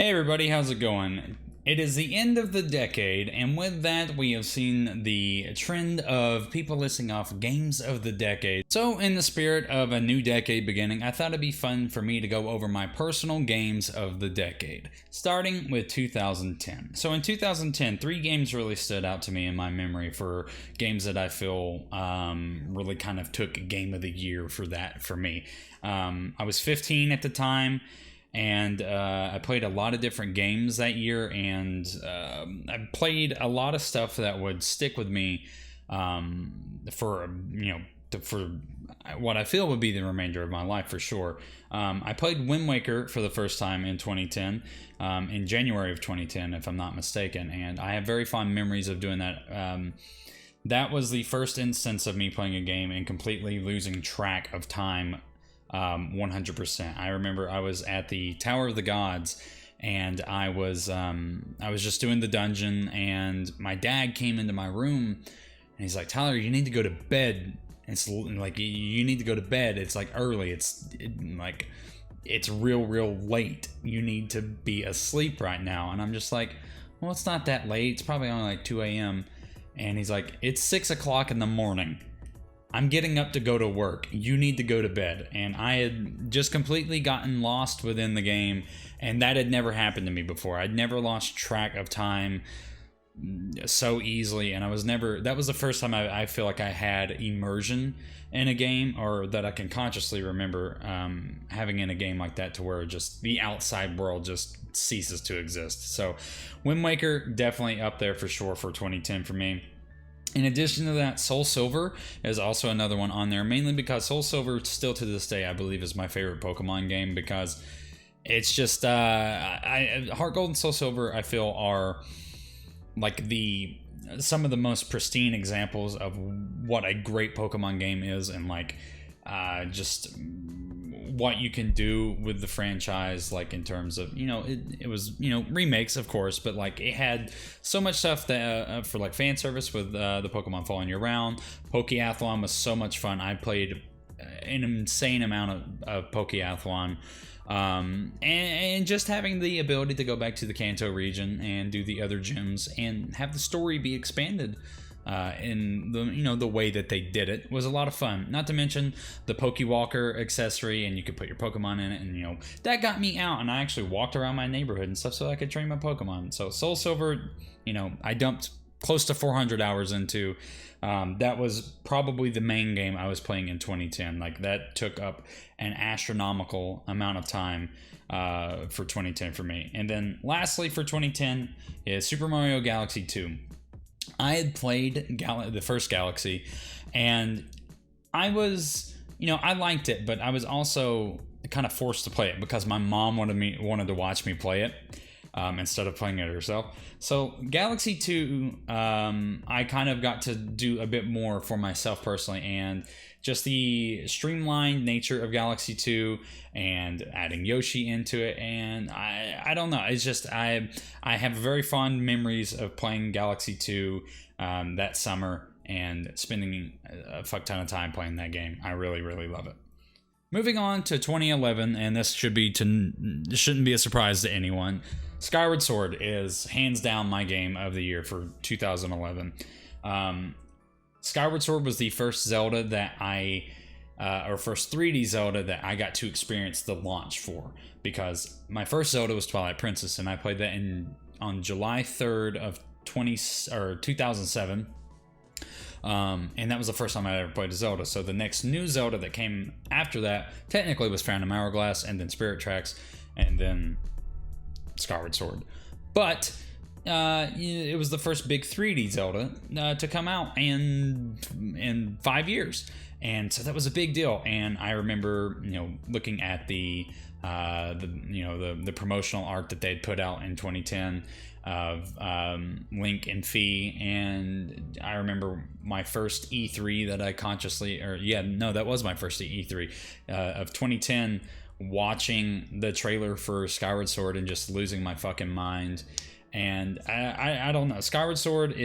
Hey everybody, how's it going? It is the end of the decade, and with that we have seen the trend of people listing off games of the decade. So in the spirit of a new decade beginning, I thought it'd be fun for me to go over my personal games of the decade, starting with 2010. So in 2010, 3 games really stood out to me in my memory for games that I feel really kind of took game of the year for me. I was 15 at the time, and I played a lot of different games that year, and I played a lot of stuff that would stick with me for what I feel would be the remainder of my life for sure. I played Winwaker for the first time in 2010, in January of 2010, if I'm not mistaken, and I have very fond memories of doing that. That was the first instance of me playing a game and completely losing track of time. 100%. I remember I was at the Tower of the Gods, and I was just doing the dungeon, and my dad came into my room, and he's like, "Tyler, you need to go to bed. It's like you need to go to bed. It's like early. It's real late. You need to be asleep right now." And I'm just like, "Well, it's not that late. It's probably only like 2 a.m." And he's like, "It's 6 o'clock in the morning. I'm getting up to go to work. You need to go to bed." And I had just completely gotten lost within the game, and that had never happened to me before. I'd never lost track of time so easily, and that was the first time I feel like I had immersion in a game, or that I can consciously remember having in a game like that, to where just the outside world just ceases to exist. So Wind Waker definitely up there for sure for 2010 for me. In addition to that, SoulSilver is also another one on there, mainly because SoulSilver still to this day I believe is my favorite Pokemon game, because it's just Heart Gold and SoulSilver I feel are like some of the most pristine examples of what a great Pokemon game is, and like just what you can do with the franchise, like in terms of, it was, remakes of course, but like it had so much stuff that for like fan service with the Pokemon following you around. Pokeathlon was so much fun. I played an insane amount of Pokeathlon, and just having the ability to go back to the Kanto region and do the other gyms and have the story be expanded in the way that they did it was a lot of fun. Not to mention the Pokewalker accessory, and you could put your Pokemon in it, and that got me out, and I actually walked around my neighborhood and stuff so I could train my Pokemon. So SoulSilver, I dumped close to 400 hours into. That was probably the main game I was playing in 2010. Like, that took up an astronomical amount of time for 2010 for me. And then lastly for 2010 is Super Mario Galaxy 2. I had played the first Galaxy, and I was, I liked it, but I was also kind of forced to play it because my mom wanted to watch me play it instead of playing it herself. So Galaxy 2, I kind of got to do a bit more for myself personally, and just the streamlined nature of Galaxy 2 and adding Yoshi into it, and I don't know, it's just I have very fond memories of playing Galaxy 2 that summer and spending a fuck ton of time playing that game. I really love it. Moving on to 2011, and this shouldn't be a surprise to anyone. Skyward Sword is hands down my game of the year for 2011. Skyward Sword was the first Zelda that or first 3D Zelda that I got to experience the launch for, because my first Zelda was Twilight Princess, and I played that on July 3rd of 2007. And that was the first time I ever played a Zelda. So the next new Zelda that came after that technically was Phantom Hourglass, and then Spirit Tracks, and then Skyward Sword. But it was the first big 3D Zelda to come out in 5 years, and so that was a big deal. And I remember looking at the promotional art that they'd put out in 2010 of Link and Fee, and I remember my first E3 that I that was my first E3 of 2010, watching the trailer for Skyward Sword and just losing my fucking mind. And I don't know, Skyward Sword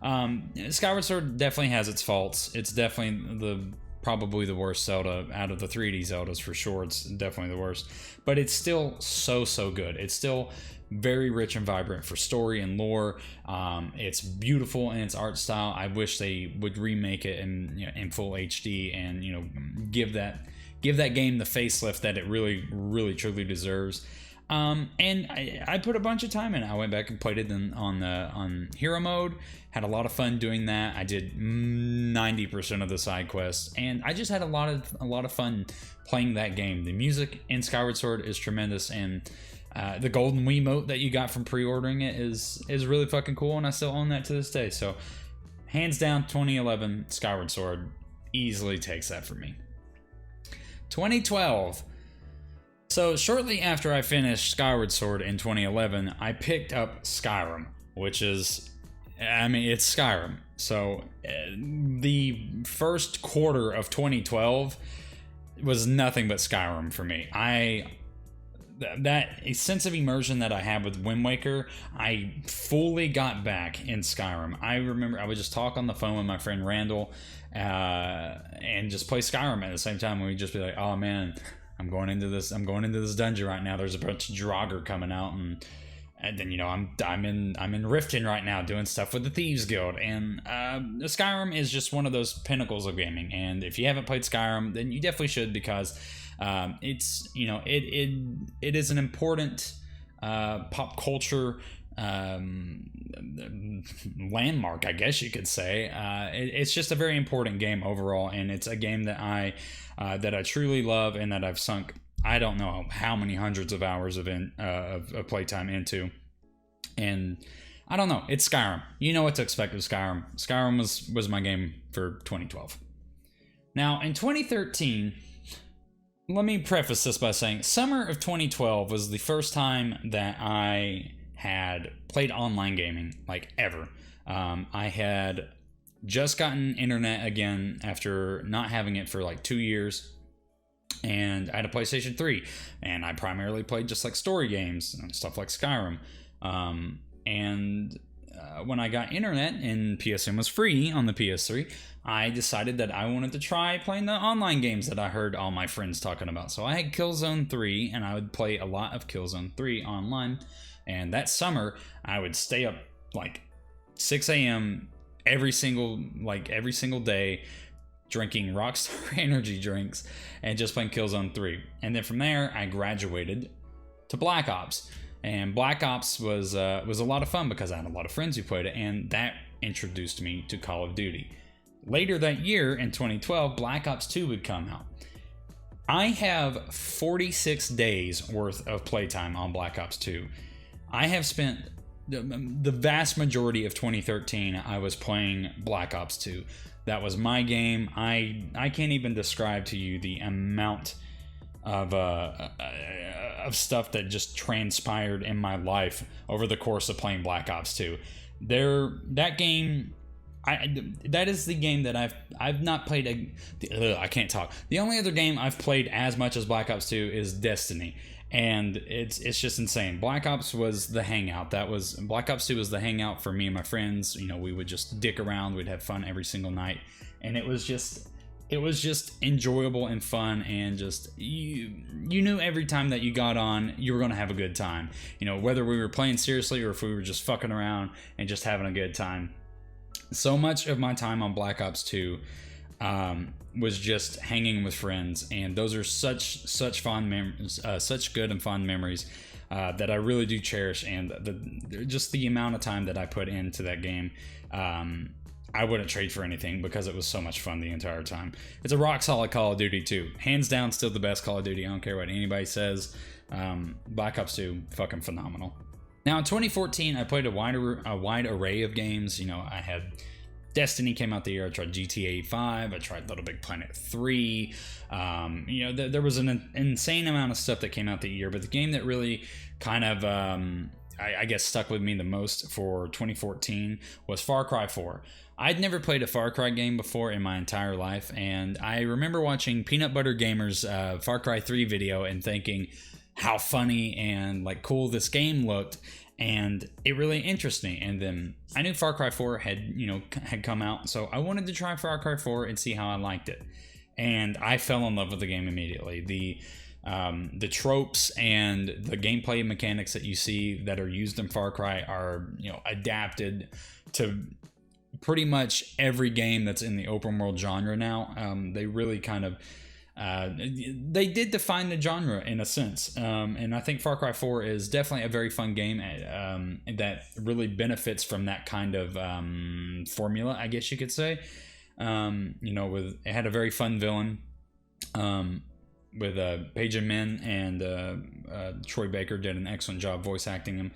definitely has its faults. It's definitely probably the worst Zelda out of the 3D Zeldas for sure. It's definitely the worst, but it's still so good. It's still very rich and vibrant for story and lore. It's beautiful in its art style. I wish they would remake it in full HD and give that game the facelift that it really truly deserves. And I put a bunch of time in. I went back and played it on hero mode. Had a lot of fun doing that. I did 90% of the side quests, and I just had a lot of fun playing that game. The music in Skyward Sword is tremendous, and the golden Wiimote that you got from pre-ordering it is really fucking cool, and I still own that to this day. So, hands down, 2011 Skyward Sword easily takes that from me. 2012. So shortly after I finished Skyward Sword in 2011, I picked up Skyrim, which is, it's Skyrim. So the first quarter of 2012 was nothing but Skyrim for me. That sense of immersion that I had with Winwaker, I fully got back in Skyrim. I remember I would just talk on the phone with my friend Randall and just play Skyrim at the same time. We'd just be like, oh man, I'm going into this dungeon right now. There's a bunch of Draugr coming out, and then I'm in Riften right now doing stuff with the Thieves Guild. And Skyrim is just one of those pinnacles of gaming. And if you haven't played Skyrim, then you definitely should, because it's it is an important pop culture landmark, I guess you could say. It's just a very important game overall, and it's a game that I truly love and that I've sunk I don't know how many hundreds of hours of playtime into. And I don't know, it's Skyrim. You know what to expect with Skyrim. Skyrim was my game for 2012. Now in 2013, let me preface this by saying summer of 2012 was the first time that I had played online gaming, like ever. I had just gotten internet again after not having it for like 2 years, and I had a PlayStation 3, and I primarily played just like story games and stuff like Skyrim. When I got internet and PSN was free on the PS3, I decided that I wanted to try playing the online games that I heard all my friends talking about. So I had Killzone 3, and I would play a lot of Killzone 3 online. And that summer, I would stay up like 6 a.m. every single day, drinking Rockstar energy drinks and just playing Killzone 3. And then from there, I graduated to Black Ops. And Black Ops was a lot of fun because I had a lot of friends who played it, and that introduced me to Call of Duty. Later that year, in 2012, Black Ops 2 would come out. I have 46 days worth of playtime on Black Ops 2. I have spent the vast majority of 2013, I was playing Black Ops 2. That was my game. I can't even describe to you the amount of stuff that just transpired in my life over the course of playing Black Ops 2. That game, that is the game that I've not played. I can't talk. The only other game I've played as much as Black Ops 2 is Destiny, and it's just insane. Black Ops was the hangout. Black Ops 2 was the hangout for me and my friends. We would just dick around. We'd have fun every single night, and it was just enjoyable and fun, and just you knew every time that you got on, you were going to have a good time. Whether we were playing seriously or if we were just fucking around and just having a good time. So much of my time on Black Ops 2 was just hanging with friends, and those are such fond memories, such good and fond memories that I really do cherish. And just the amount of time that I put into that game, I wouldn't trade for anything, because it was so much fun the entire time. It's a rock solid Call of Duty 2. Hands down, still the best Call of Duty. I don't care what anybody says. Black Ops 2, fucking phenomenal. Now in 2014, I played a wide array of games. I had Destiny came out the year. I tried GTA 5. I tried Little Big Planet 3. There was an insane amount of stuff that came out the year, but the game that really kind of I guess stuck with me the most for 2014 was Far Cry 4. I'd never played a Far Cry game before in my entire life, and I remember watching Peanut Butter Gamer's Far Cry 3 video and thinking how funny and like cool this game looked, and it really interested me. And then I knew Far Cry 4 had come out, so I wanted to try Far Cry 4 and see how I liked it. and I fell in love with the game immediately. The tropes and the gameplay mechanics that you see that are used in Far Cry are, adapted to pretty much every game that's in the open world genre now. They really kind of they did define the genre in a sense, and I think Far Cry 4 is definitely a very fun game that really benefits from that kind of formula, I guess you could say. It had a very fun villain with Paige and Min, and Troy Baker did an excellent job voice acting him.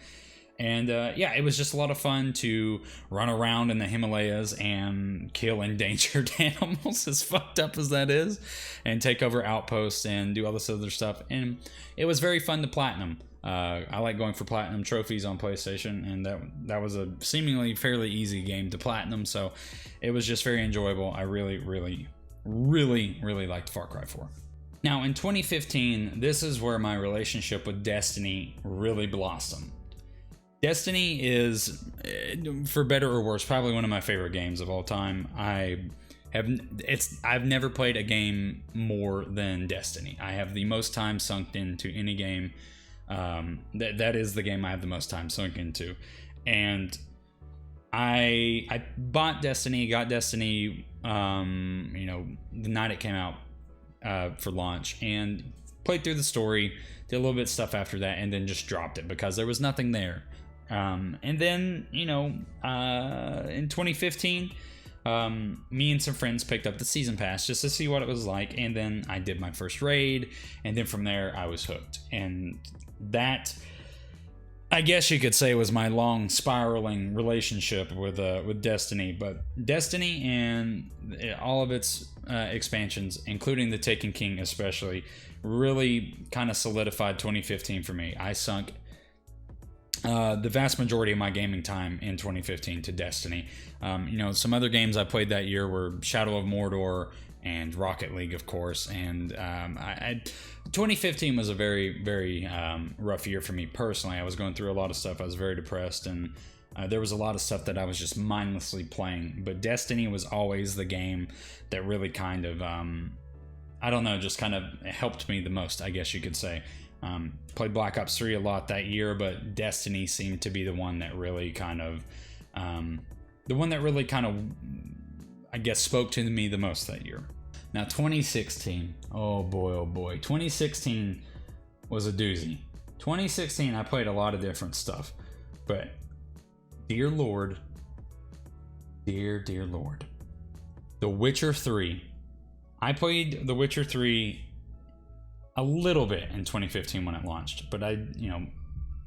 And it was just a lot of fun to run around in the Himalayas and kill endangered animals, as fucked up as that is, and take over outposts and do all this other stuff. And it was very fun to platinum. I like going for platinum trophies on PlayStation, and that was a seemingly fairly easy game to platinum, so it was just very enjoyable. I really, really, really, really liked Far Cry 4. Now, in 2015, this is where my relationship with Destiny really blossomed. Destiny is, for better or worse, probably one of my favorite games of all time. I've never played a game more than Destiny. I have the most time sunk into any game. That is the game I have the most time sunk into. And I bought Destiny, got Destiny, the night it came out for launch, and played through the story, did a little bit of stuff after that, and then just dropped it because there was nothing there. And then, in 2015, me and some friends picked up the season pass just to see what it was like, and then I did my first raid, and then from there I was hooked. And that, I guess you could say, was my long spiraling relationship with Destiny. But Destiny and all of its expansions, including the Taken King especially, really kind of solidified 2015 for me. I sunk the vast majority of my gaming time in 2015 to Destiny. Some other games I played that year were Shadow of Mordor and Rocket League, of course. And 2015 was a very, very rough year for me personally. I was going through a lot of stuff. I was very depressed, and there was a lot of stuff that I was just mindlessly playing. But Destiny was always the game that really kind of, just kind of helped me the most, I guess you could say. Played Black Ops 3 a lot that year, but Destiny seemed to be the one that really kind of, I guess, spoke to me the most that year. Now, 2016, oh boy, 2016 was a doozy. 2016, I played a lot of different stuff, but dear Lord, The Witcher 3. I played The Witcher 3 a little bit in 2015 when it launched, but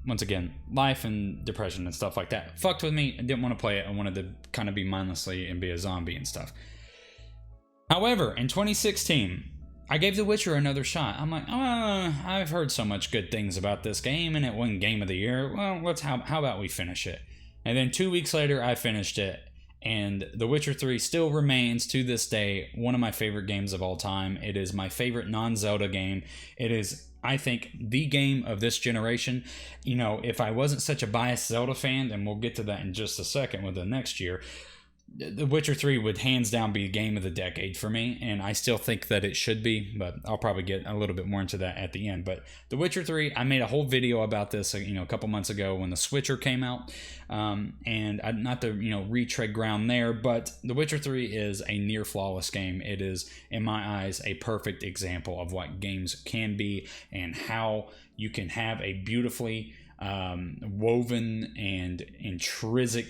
once again, life and depression and stuff like that fucked with me. I didn't want to play it. I wanted to kind of be mindlessly and be a zombie and stuff. However, in 2016, I gave The Witcher another shot. I'm like, I've heard so much good things about this game, and it won Game of the Year. Well, how about we finish it? And then 2 weeks later, I finished it. And The Witcher 3 still remains, to this day, one of my favorite games of all time. It is my favorite non-Zelda game. It is, I think, the game of this generation. If I wasn't such a biased Zelda fan, and we'll get to that in just a second with the next year, The Witcher 3 would hands down be game of the decade for me, and I still think that it should be, but I'll probably get a little bit more into that at the end. But The Witcher 3, I made a whole video about this, a couple months ago when The Switcher came out, and not to, retread ground there, but The Witcher 3 is a near flawless game. It is, in my eyes, a perfect example of what games can be and how you can have a beautifully woven and intrinsic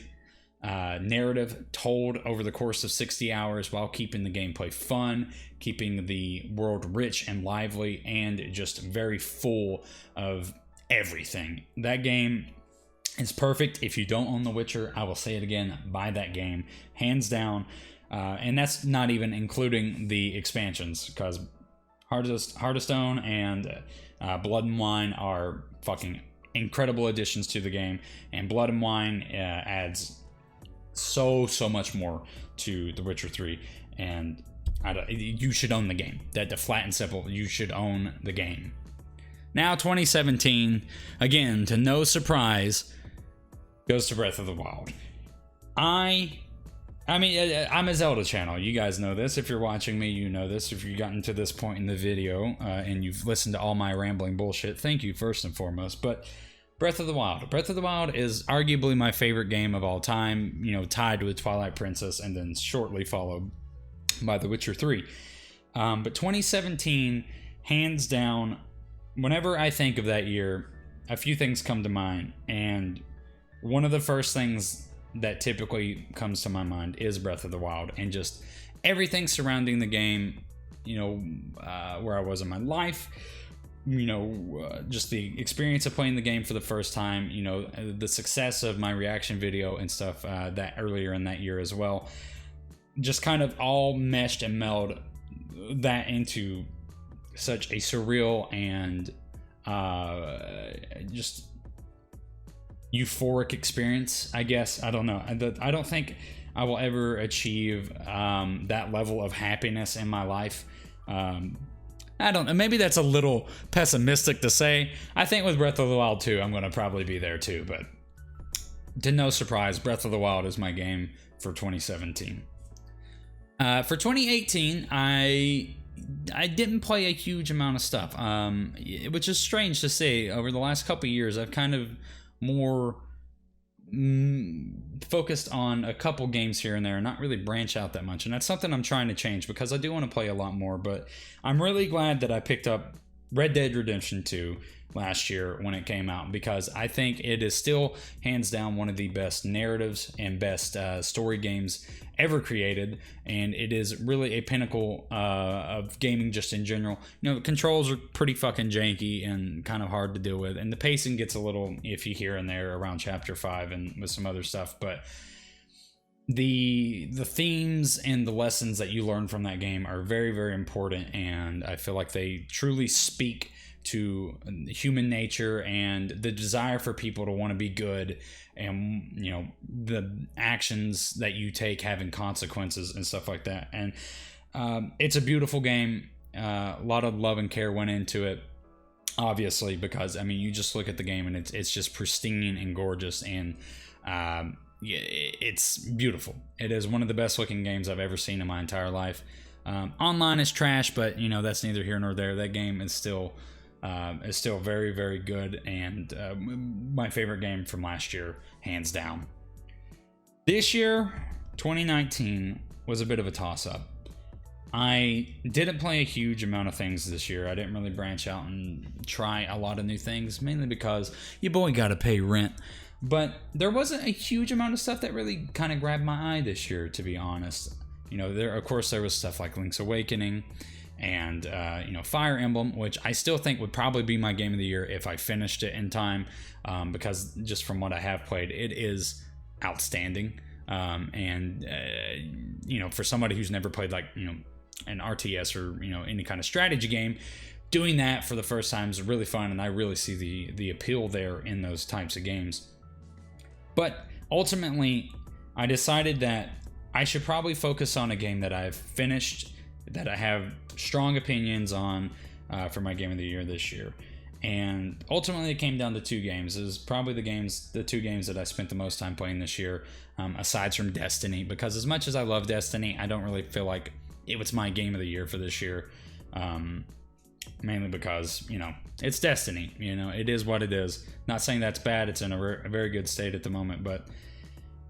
narrative told over the course of 60 hours while keeping the gameplay fun, keeping the world rich and lively, and just very full of everything. That game is perfect. If you don't own The Witcher, I will say it again, buy that game, hands down. And that's not even including the expansions, because Heart of Stone and Blood and Wine are fucking incredible additions to the game, and Blood and Wine adds so much more to The Witcher 3, and you should own the game. That, the flat and simple, you should own the game. Now 2017, again, to no surprise, goes to Breath of the Wild. I I mean, I'm a Zelda channel. You guys know this. If you're watching me, you know this. If you've gotten to this point in the video and you've listened to all my rambling bullshit, thank you first and foremost. But Breath of the Wild. Breath of the Wild is arguably my favorite game of all time, you know, tied with Twilight Princess and then shortly followed by The Witcher 3. But 2017, hands down, whenever I think of that year, a few things come to mind. And one of the first things that typically comes to my mind is Breath of the Wild and just everything surrounding the game, you know, where I was in my life, you know, just the experience of playing the game for the first time, you know, the success of my reaction video and stuff that earlier in that year as well, just kind of all meshed and melded that into such a surreal and just euphoric experience, I guess. I don't know. I don't think I will ever achieve that level of happiness in my life. I don't know. Maybe that's a little pessimistic to say. I think with Breath of the Wild 2, I'm going to probably be there too. But to no surprise, Breath of the Wild is my game for 2017. For 2018, I didn't play a huge amount of stuff, which is strange to say. Over the last couple of years, I've kind of more focused on a couple games here and there, not really branch out that much, and that's something I'm trying to change because I do want to play a lot more. But I'm really glad that I picked up Red Dead Redemption 2 last year when it came out, because I think it is still hands down one of the best narratives and best story games ever created, and it is really a pinnacle of gaming just in general. You know, the controls are pretty fucking janky and kind of hard to deal with, and the pacing gets a little iffy here and there around chapter 5 and with some other stuff, but the themes and the lessons that you learn from that game are very, very important, and I feel like they truly speak to human nature and the desire for people to want to be good, and you know, the actions that you take having consequences and stuff like that. And it's a beautiful game. A lot of love and care went into it, obviously, because I mean, you just look at the game and it's just pristine and gorgeous, and it's beautiful. It is one of the best looking games I've ever seen in my entire life. Online is trash, but you know, that's neither here nor there. That game is still very, very good, and my favorite game from last year, hands down. This year, 2019, was a bit of a toss-up. I didn't play a huge amount of things this year. I didn't really branch out and try a lot of new things, mainly because your boy gotta pay rent. But there wasn't a huge amount of stuff that really kind of grabbed my eye this year, to be honest. You know, there was stuff like Link's Awakening and you know, Fire Emblem, which I still think would probably be my game of the year if I finished it in time, because just from what I have played, it is outstanding. And you know, for somebody who's never played, like, you know, an RTS or, you know, any kind of strategy game, doing that for the first time is really fun, and I really see the appeal there in those types of games. But ultimately, I decided that I should probably focus on a game that I've finished, that I have strong opinions on for my game of the year this year. And ultimately, it came down to two games. It was probably the two games that I spent the most time playing this year, aside from Destiny, because as much as I love Destiny, I don't really feel like it was my game of the year for this year. Mainly because, you know, it's Destiny. You know, it is what it is. Not saying that's bad. It's in a very good state at the moment. But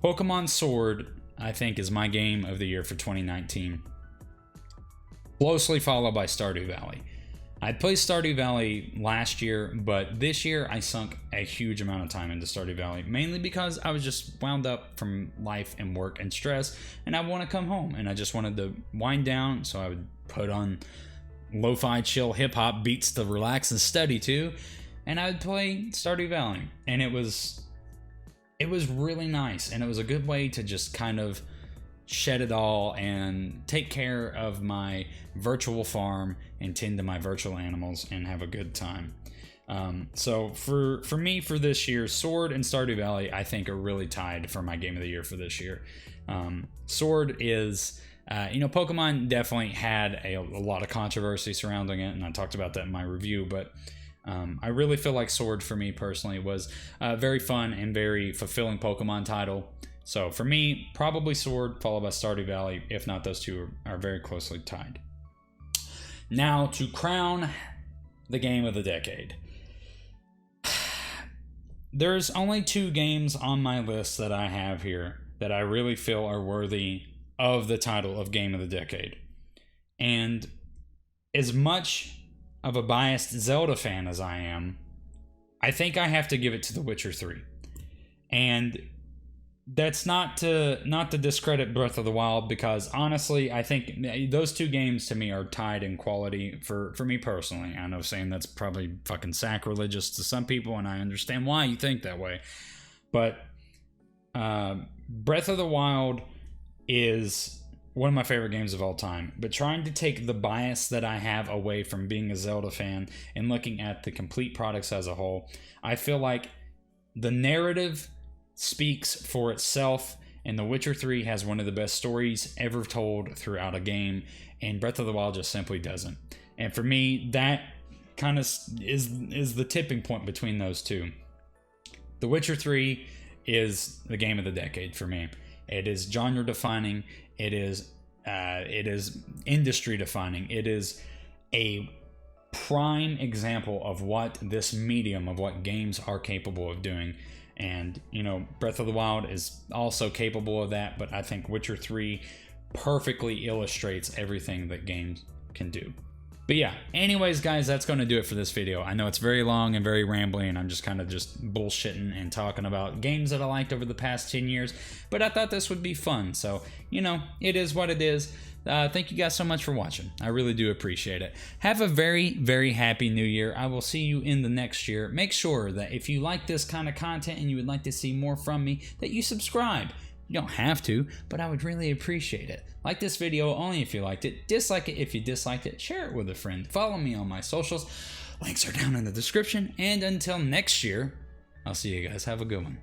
Pokemon Sword, I think, is my game of the year for 2019. Closely followed by Stardew Valley. I played Stardew Valley last year, but this year I sunk a huge amount of time into Stardew Valley, mainly because I was just wound up from life and work and stress, and I want to come home, and I just wanted to wind down, so I would put on lo-fi chill hip-hop beats to relax and study to, and I would play Stardew Valley, and it was really nice, and it was a good way to just kind of shed it all and take care of my virtual farm and tend to my virtual animals and have a good time. So for me, for this year, Sword and Stardew Valley, I think, are really tied for my game of the year for this year. Sword is, you know, Pokemon definitely had a lot of controversy surrounding it, and I talked about that in my review, but I really feel like Sword, for me personally, was a very fun and very fulfilling Pokemon title. So for me, probably Sword, followed by Stardew Valley. If not, those two are very closely tied. Now, to crown the game of the decade. There's only 2 games on my list that I have here that I really feel are worthy of the title of Game of the Decade. And as much of a biased Zelda fan as I am, I think I have to give it to The Witcher 3. And that's not to discredit Breath of the Wild, because honestly, I think those 2 games to me are tied in quality for me personally. I know saying that's probably fucking sacrilegious to some people, and I understand why you think that way. But Breath of the Wild is one of my favorite games of all time. But trying to take the bias that I have away from being a Zelda fan and looking at the complete products as a whole, I feel like the narrative speaks for itself, and The Witcher 3 has one of the best stories ever told throughout a game, and Breath of the Wild just simply doesn't. And for me, that kind of is the tipping point between those two. The Witcher 3 is the game of the decade for me. It is genre defining. It is industry defining. It is a prime example of what this medium, of what games are capable of doing. And, you know, Breath of the Wild is also capable of that, but I think Witcher 3 perfectly illustrates everything that games can do. But yeah, anyways, guys, that's going to do it for this video. I know it's very long and very rambling, and I'm just kind of bullshitting and talking about games that I liked over the past 10 years, but I thought this would be fun. So, you know, it is what it is. Thank you guys so much for watching. I really do appreciate it. Have a very, very happy new year. I will see you in the next year. Make sure that if you like this kind of content and you would like to see more from me, that you subscribe. You don't have to, but I would really appreciate it. Like this video only if you liked it. Dislike it if you disliked it. Share it with a friend. Follow me on my socials. Links are down in the description. And until next year, I'll see you guys. Have a good one.